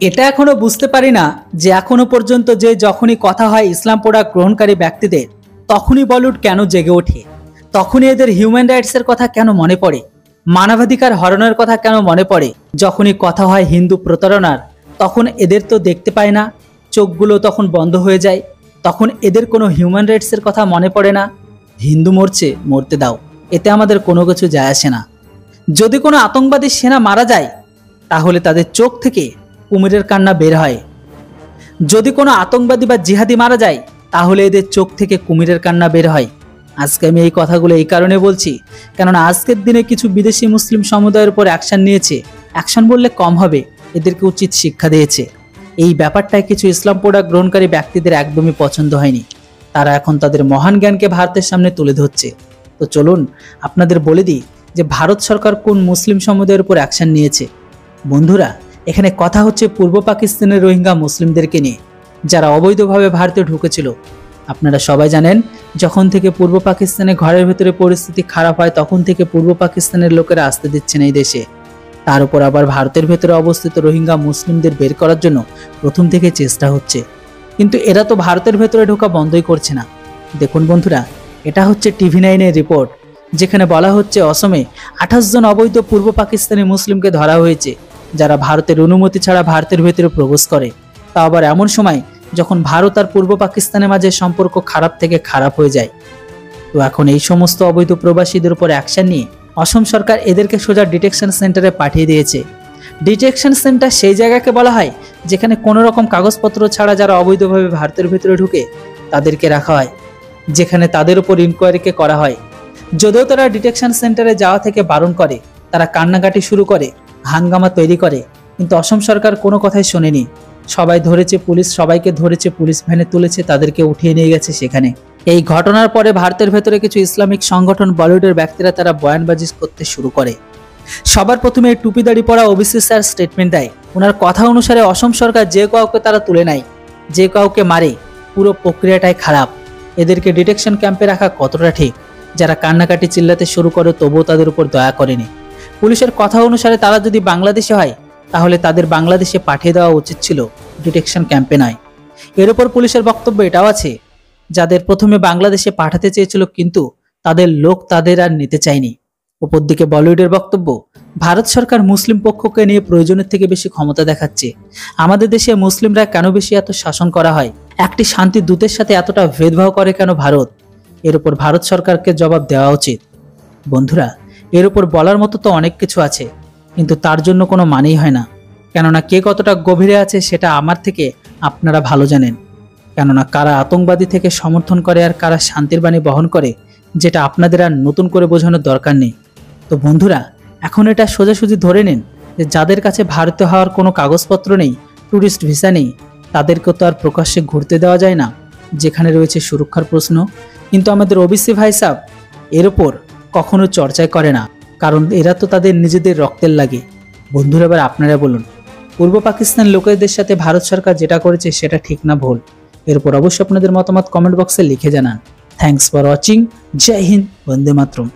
এটা এখনো বুঝতে পারি না যে এখনো পর্যন্ত যে যখনই কথা হয় ইসলাম প্রোডাক্ট গ্রহণকারী ব্যক্তিদের তখনই বলিউড কেন জেগে ওঠে, তখনই এদের হিউম্যান রাইটসের কথা কেন মনে পড়ে, মানবাধিকার হরণের কথা কেন মনে পড়ে। যখনই কথা হয় হিন্দু প্রতারণার তখন এদের তো দেখতে পায় না, চোখগুলো তখন বন্ধ হয়ে যায়, তখন এদের কোনো হিউম্যান রাইটসের কথা মনে পড়ে না। হিন্দু মরছে, মরতে দাও, এতে আমাদের কোনো কিছু যায় আসে না। যদি কোনো আতঙ্কবাদী সেনা মারা যায় তাহলে তাদের চোখ থেকে কুমিরের কান্না বের হয়। যদি কোনো আতঙ্কবাদী বা জিহাদি মারা যায় তাহলে এদের চোখ থেকে কুমিরের কান্না বের হয়। আজকে আমি এই কথাগুলো এই কারণে বলছি, কেননা আজকের দিনে কিছু বিদেশি মুসলিম সমুদায়ের উপর অ্যাকশন নিয়েছে। অ্যাকশন বললে কম হবে, এদেরকে উচিত শিক্ষা দিয়েছে। এই ব্যাপারটায় কিছু ইসলাম প্রোডাক্ট গ্রহণকারী ব্যক্তিদের একদমই পছন্দ হয়নি। তারা এখন তাদের মহান জ্ঞানকে ভারতের সামনে তুলে ধরছে। তো চলুন আপনাদের বলে দিই যে ভারত সরকার কোন মুসলিম সমুদায়ের উপর অ্যাকশন নিয়েছে। বন্ধুরা, এখানে কথা হচ্ছে পূর্ব পাকিস্তানের রোহিঙ্গা মুসলিমদেরকে নিয়ে, যারা অবৈধভাবে ভারতে ঢুকেছিল। আপনারা সবাই জানেন, যখন থেকে পূর্ব পাকিস্তানে ঘরের ভেতরে পরিস্থিতি খারাপ হয় তখন থেকে পূর্ব পাকিস্তানের লোকেরা আসতে দিচ্ছেন এই দেশে। তার উপর আবার ভারতের ভেতরে অবস্থিত রোহিঙ্গা মুসলিমদের বের করার জন্য প্রথম থেকে চেষ্টা হচ্ছে, কিন্তু এরা তো ভারতের ভেতরে ঢোকা বন্ধই করছে না। দেখুন বন্ধুরা, এটা হচ্ছে টিভি9 রিপোর্ট, যেখানে বলা হচ্ছে অসমে 28 জন অবৈধ পূর্ব পাকিস্তানি মুসলিমকে ধরা হয়েছে, যারা ভারতের অনুমতি ছাড়া ভারতের ভেতরে প্রবেশ করে, তা আবার এমন সময় যখন ভারত আর পূর্ব পাকিস্তানের মাঝে সম্পর্ক খারাপ থেকে খারাপ হয়ে যায়। তো এখন এই সমস্ত অবৈধ প্রবাসীদের উপর অ্যাকশন নিয়ে অসম সরকার এদেরকে সোজা ডিটেকশন সেন্টারে পাঠিয়ে দিয়েছে। ডিটেকশন সেন্টার সেই জায়গাকে বলা হয় যেখানে কোনো রকম কাগজপত্র ছাড়া যারা অবৈধভাবে ভারতের ভেতরে ঢুকে তাদেরকে রাখা হয়, যেখানে তাদের উপর ইনকোয়ারিকে করা হয়। যদিও তারা ডিটেকশন সেন্টারে যাওয়া থেকে বারণ করে, তারা কান্নাকাটি শুরু করে, হাঙ্গামা তৈরি করে, কিন্তু অসম সরকার কোনো কথাই শোনেনি। সবাই ধরেছে পুলিশ, সবাইকে ধরেছে পুলিশ, ভ্যানে তুলেছে, তাদেরকে উঠিয়ে নিয়ে গেছে সেখানে। এই ঘটনার পরে ভারতের ভেতরে কিছু ইসলামিক সংগঠন বলিউডের ব্যক্তিরা তারা বয়ানবাজি করতে শুরু করে। সবার প্রথমে টুপি দাড়ি পরা ওবিসি স্যার স্টেটমেন্ট দেয়। ওনার কথা অনুসারে অসম সরকার যে কাউকে তারা তুলে নেয়, যে কাউকে মারে, পুরো প্রক্রিয়াটাই খারাপ। এদেরকে ডিটেকশন ক্যাম্পে রাখা কতটা ঠিক? যারা কান্নাকাটি চিল্লাতে শুরু করে তবুও তাদের উপর দয়া করেনি। পুলিশের কথা অনুসারে তারা যদি বাংলাদেশে হয় তাহলে তাদের বাংলাদেশে পাঠিয়ে দেওয়া উচিত ছিল, ডিটেকশন ক্যাম্পে নয়। এর উপর পুলিশের বক্তব্য এটাও আছে, যাদের প্রথমে বাংলাদেশে পাঠাতে চেয়েছিল কিন্তু তাদের লোক তাদের আর নিতে চায়নি। উপর দিকে বলিউডের বক্তব্য, ভারত সরকার মুসলিম পক্ষকে নিয়ে প্রয়োজনের থেকে বেশি ক্ষমতা দেখাচ্ছে। আমাদের দেশে মুসলিমরা কেন বেশি এত শাসন করা হয়? একটি শান্তি দূতের সাথে এতটা ভেদভাব করে কেন ভারত? এর উপর ভারত সরকারকে জবাব দেওয়া উচিত। বন্ধুরা, এর উপর বলার মতো তো অনেক কিছু আছে, কিন্তু তার জন্য কোনো মানেই হয় না। কেননা কে কতটা গভীরে আছে সেটা আমার থেকে আপনারা ভালো জানেন। কেননা কারা আতঙ্কবাদী থেকে সমর্থন করে আর কারা শান্তির বাণী বহন করে, যেটা আপনাদের আর নতুন করে বোঝানোর দরকার নেই। তো বন্ধুরা, এখন এটা সোজাসুজি ধরে নিন যে যাদের কাছে ভারতীয় হওয়ার কোনো কাগজপত্র নেই, ট্যুরিস্ট ভিসা নেই, তাদেরকে তো আর প্রকাশ্যে ঘুরতে দেওয়া যায় না, যেখানে রয়েছে সুরক্ষার প্রশ্ন। কিন্তু আমাদের ওবিসি ভাই সাহেব এর ওপর কখনো চর্চাই করে না, কারণ এরা তো তাদের নিজেদের রক্তের লাগে। বন্ধুরা, এবার আপনারা বলুন, পূর্ব পাকিস্তান লোকেদের সাথে ভারত সরকার যেটা করেছে সেটা ঠিক না ভুল? এরপর অবশ্যই আপনাদের মতামত কমেন্ট বক্সে লিখে জানান। Thanks for watching. জয় হিন্দ, বন্দে মাতরম।